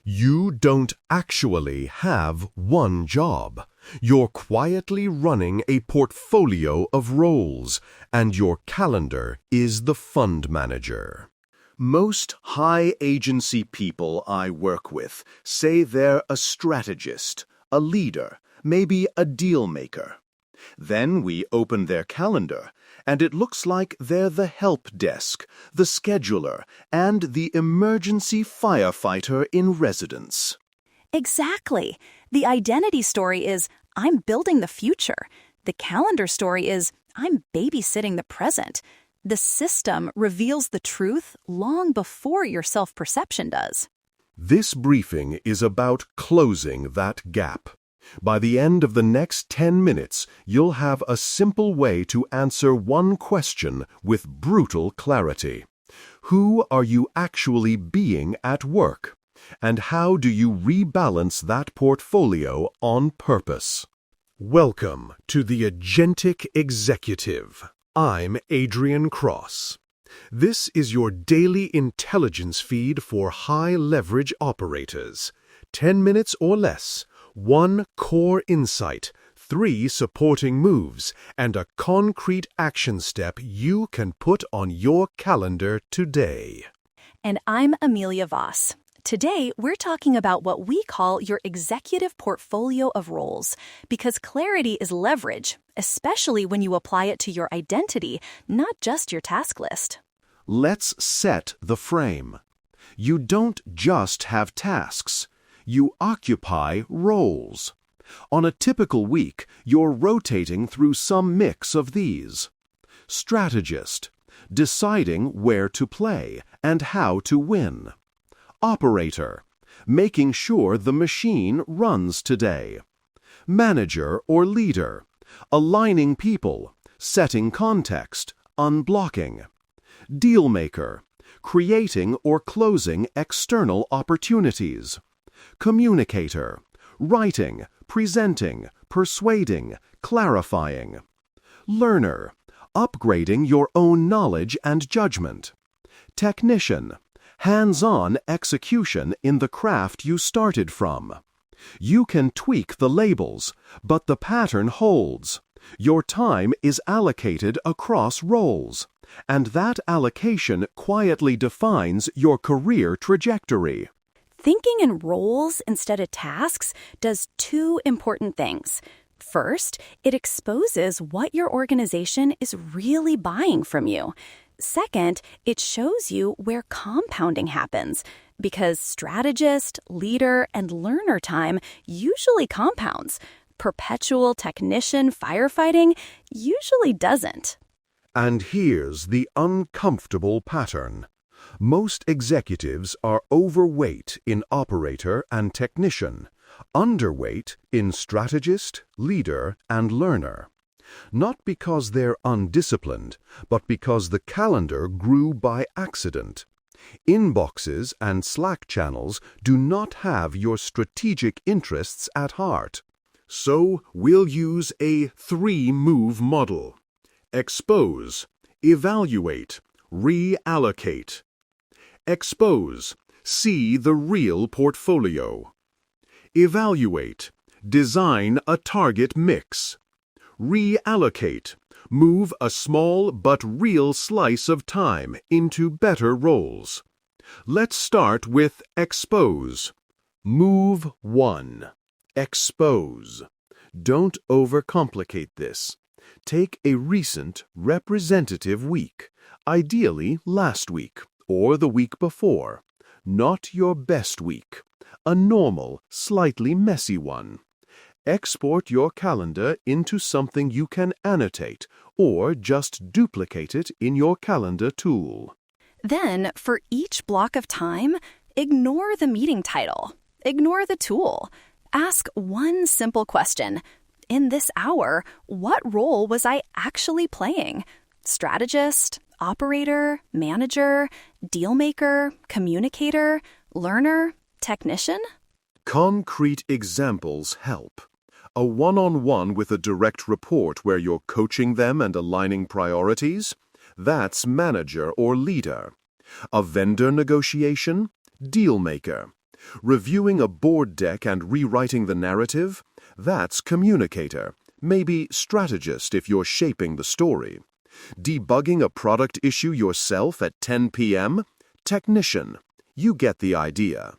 You don't actually have one job. You're quietly running a portfolio of roles, and your calendar is the fund manager. Most high-agency people I work with say they're a strategist, a leader, maybe a dealmaker. Then we open their calendar, and it looks like they're the help desk, the scheduler, and the emergency firefighter in residence. Exactly. The identity story is, I'm building the future. The calendar story is, I'm babysitting the present. The system reveals the truth long before your self-perception does. This briefing is about closing that gap. By the end of the next 10 minutes, you'll have a simple way to answer one question with brutal clarity. Who are you actually being at work? And how do you rebalance that portfolio on purpose? Welcome to the Agentic Executive. I'm Adrian Cross. This is your daily intelligence feed for high-leverage operators. 10 minutes or less, one core insight, 3 supporting moves, and a concrete action step you can put on your calendar today. And I'm Amelia Voss. Today, we're talking about what we call your executive portfolio of roles, because clarity is leverage, especially when you apply it to your identity, not just your task list. Let's set the frame. You don't just have tasks. You occupy roles. On a typical week, you're rotating through some mix of these. Strategist, deciding where to play and how to win. Operator, making sure the machine runs today. Manager or leader, aligning people, setting context, unblocking. Dealmaker, creating or closing external opportunities. Communicator, writing, presenting, persuading, clarifying. Learner, upgrading your own knowledge and judgment. Technician, hands-on execution in the craft you started from. You can tweak the labels, but the pattern holds. Your time is allocated across roles, and that allocation quietly defines your career trajectory. Thinking in roles instead of tasks does 2 important things. First, it exposes what your organization is really buying from you. Second, it shows you where compounding happens, because strategist, leader, and learner time usually compounds. Perpetual technician firefighting usually doesn't. And here's the uncomfortable pattern. Most executives are overweight in operator and technician, underweight in strategist, leader, and learner. Not because they're undisciplined, but because the calendar grew by accident. Inboxes and Slack channels do not have your strategic interests at heart. So we'll use a 3-move model. Expose, evaluate, reallocate. Expose, see the real portfolio. Evaluate, design a target mix. Reallocate, move a small but real slice of time into better roles. Let's start with expose. Move 1. Expose. Don't overcomplicate this. Take a recent, representative week, ideally last week or the week before, not your best week, a normal, slightly messy one. Export your calendar into something you can annotate or just duplicate it in your calendar tool. Then, for each block of time, ignore the meeting title. Ignore the tool. Ask one simple question. In this hour, what role was I actually playing? Strategist, operator, manager, dealmaker, communicator, learner, technician? Concrete examples help. A one-on-one with a direct report where you're coaching them and aligning priorities? That's manager or leader. A vendor negotiation? Dealmaker. Reviewing a board deck and rewriting the narrative? That's communicator, maybe strategist if you're shaping the story. Debugging a product issue yourself at 10 p.m.? Technician. You get the idea.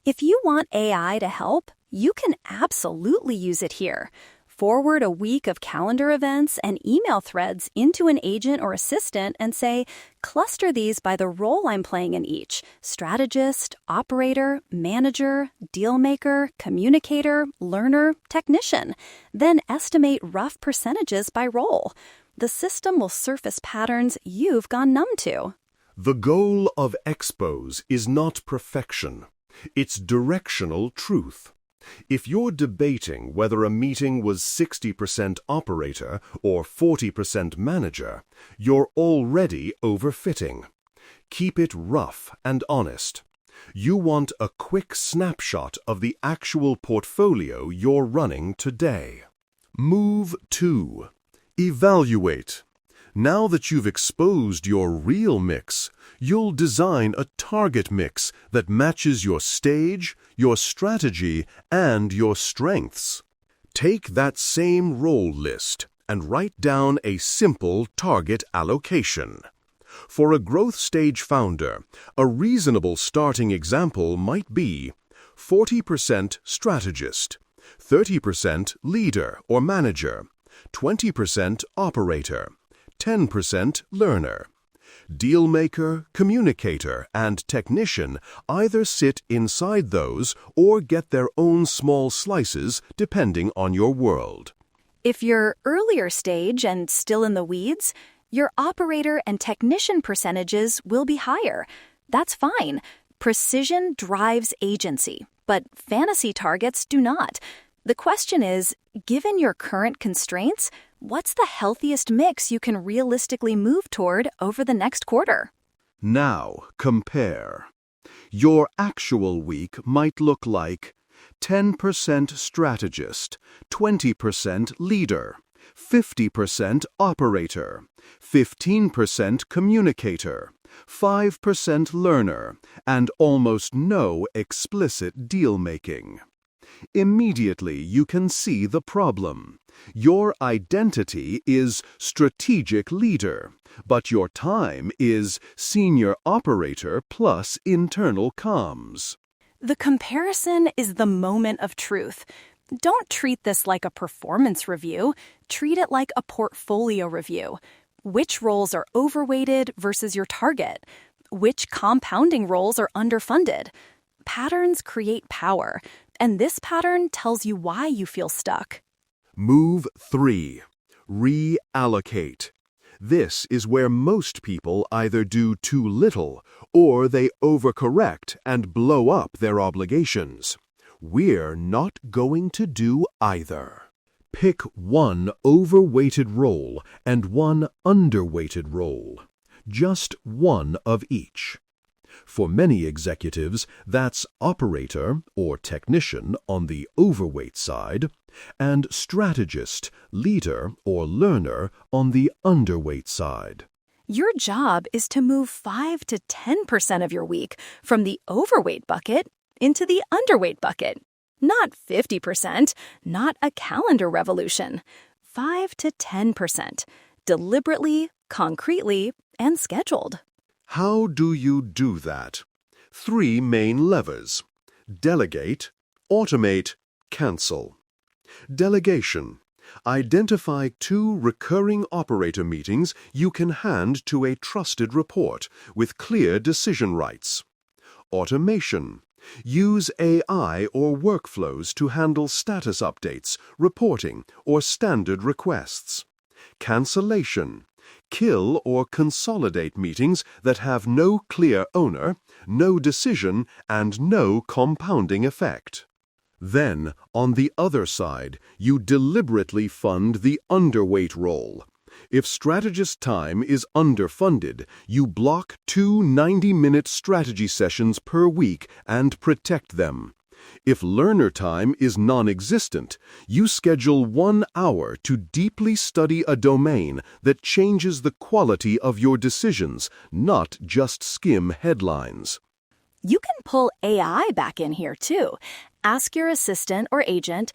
If you want AI to help, you can absolutely use it here. Forward a week of calendar events and email threads into an agent or assistant and say, cluster these by the role I'm playing in each: strategist, operator, manager, dealmaker, communicator, learner, technician. Then estimate rough percentages by role. The system will surface patterns you've gone numb to. The goal of expos is not perfection. It's directional truth. If you're debating whether a meeting was 60% operator or 40% manager, you're already overfitting. Keep it rough and honest. You want a quick snapshot of the actual portfolio you're running today. Move 2. Evaluate. Now that you've exposed your real mix, you'll design a target mix that matches your stage, your strategy, and your strengths. Take that same role list and write down a simple target allocation. For a growth stage founder, a reasonable starting example might be 40% strategist, 30% leader or manager, 20% operator, 10% learner. Dealmaker, communicator, and technician either sit inside those or get their own small slices depending on your world. If you're earlier stage and still in the weeds, your operator and technician percentages will be higher. That's fine. Precision drives agency, but fantasy targets do not. The question is, given your current constraints, what's the healthiest mix you can realistically move toward over the next quarter? Now, compare. Your actual week might look like 10% strategist, 20% leader, 50% operator, 15% communicator, 5% learner, and almost no explicit deal-making. Immediately you can see the problem. Your identity is strategic leader, but your time is senior operator plus internal comms. The comparison is the moment of truth. Don't treat this like a performance review. Treat it like a portfolio review. Which roles are overweighted versus your target? Which compounding roles are underfunded? Patterns create power, and this pattern tells you why you feel stuck. Move 3. Reallocate. This is where most people either do too little or they overcorrect and blow up their obligations. We're not going to do either. Pick one overweighted role and one underweighted role. Just one of each. For many executives, that's operator or technician on the overweight side, and strategist, leader, or learner on the underweight side. Your job is to move 5 to 10% of your week from the overweight bucket into the underweight bucket. Not 50%, not a calendar revolution. 5 to 10%, deliberately, concretely, and scheduled. How do you do that? 3 main levers: delegate, automate, cancel. Delegation. Identify 2 recurring operator meetings you can hand to a trusted report with clear decision rights. Automation. Use AI or workflows to handle status updates, reporting, or standard requests. Cancellation. Kill or consolidate meetings that have no clear owner, no decision, and no compounding effect. Then, on the other side, you deliberately fund the underweight role. If strategist time is underfunded, you block 2 90-minute strategy sessions per week and protect them. If learner time is non-existent, you schedule 1 hour to deeply study a domain that changes the quality of your decisions, not just skim headlines. You can pull AI back in here too. Ask your assistant or agent,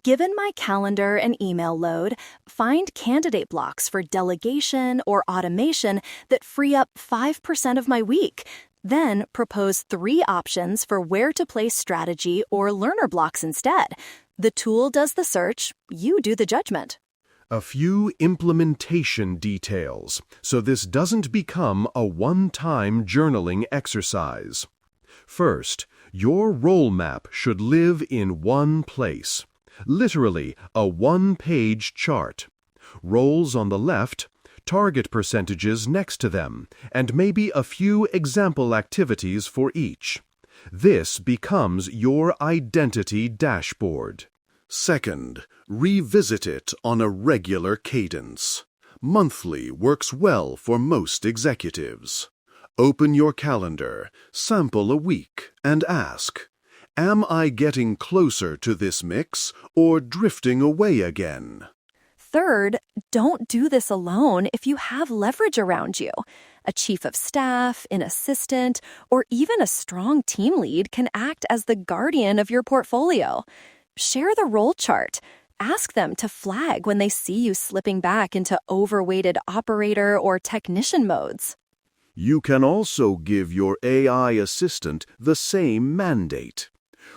given my calendar and email load, find candidate blocks for delegation or automation that free up 5% of my week. Then propose 3 options for where to place strategy or learner blocks instead. The tool does the search, you do the judgment. A few implementation details, so this doesn't become a one-time journaling exercise. First, your role map should live in one place. Literally, a one-page chart. Roles on the left, target percentages next to them, and maybe a few example activities for each. This becomes your identity dashboard. Second, revisit it on a regular cadence. Monthly works well for most executives. Open your calendar, sample a week, and ask, am I getting closer to this mix or drifting away again? Third, don't do this alone if you have leverage around you. A chief of staff, an assistant, or even a strong team lead can act as the guardian of your portfolio. Share the role chart. Ask them to flag when they see you slipping back into overweighted operator or technician modes. You can also give your AI assistant the same mandate.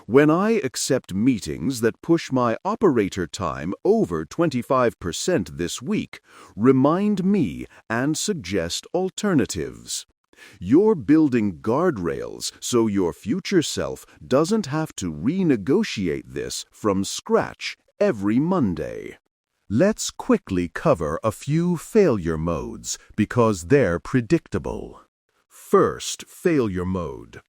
When I accept meetings that push my operator time over 25% this week, remind me and suggest alternatives. You're building guardrails so your future self doesn't have to renegotiate this from scratch every Monday. Let's quickly cover a few failure modes because they're predictable. First, failure mode.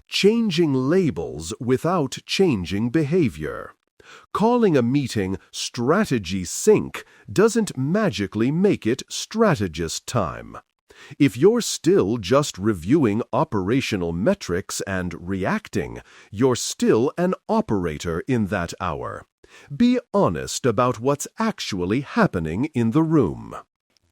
Changing labels without changing behavior. Calling a meeting strategy sync doesn't magically make it strategist time. If you're still just reviewing operational metrics and reacting, you're still an operator in that hour. Be honest about what's actually happening in the room.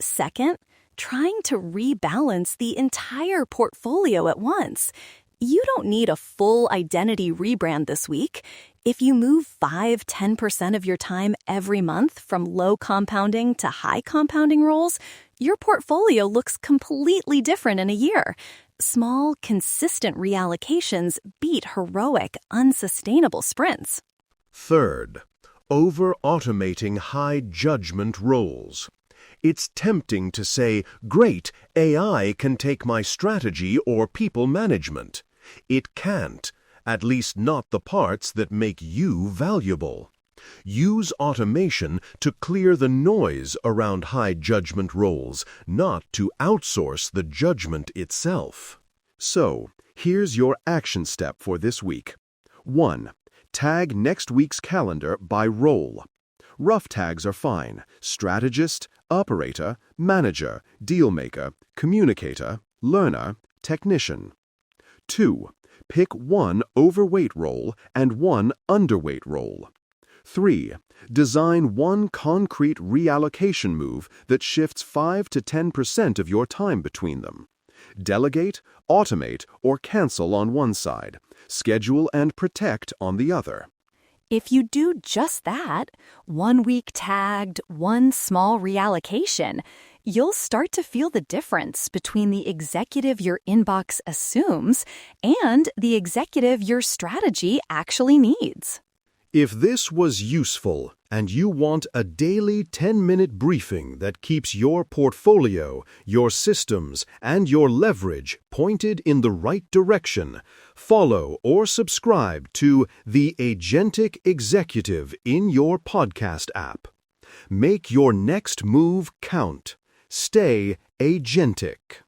Second, trying to rebalance the entire portfolio at once. You don't need a full identity rebrand this week. If you move 5-10% of your time every month from low compounding to high compounding roles, your portfolio looks completely different in a year. Small, consistent reallocations beat heroic, unsustainable sprints. Third, over-automating high-judgment roles. It's tempting to say, great, AI can take my strategy or people management. It can't, at least not the parts that make you valuable. Use automation to clear the noise around high-judgment roles, not to outsource the judgment itself. So, here's your action step for this week. 1. Tag next week's calendar by role. Rough tags are fine. Strategist, operator, manager, dealmaker, communicator, learner, technician. 2. Pick one overweight role and one underweight role. 3. Design one concrete reallocation move that shifts 5 to 10% of your time between them. Delegate, automate, or cancel on one side. Schedule and protect on the other. If you do just that, 1 week tagged, one small reallocation, you'll start to feel the difference between the executive your inbox assumes and the executive your strategy actually needs. If this was useful and you want a daily 10-minute briefing that keeps your portfolio, your systems, and your leverage pointed in the right direction, follow or subscribe to The Agentic Executive in your podcast app. Make your next move count. Stay agentic.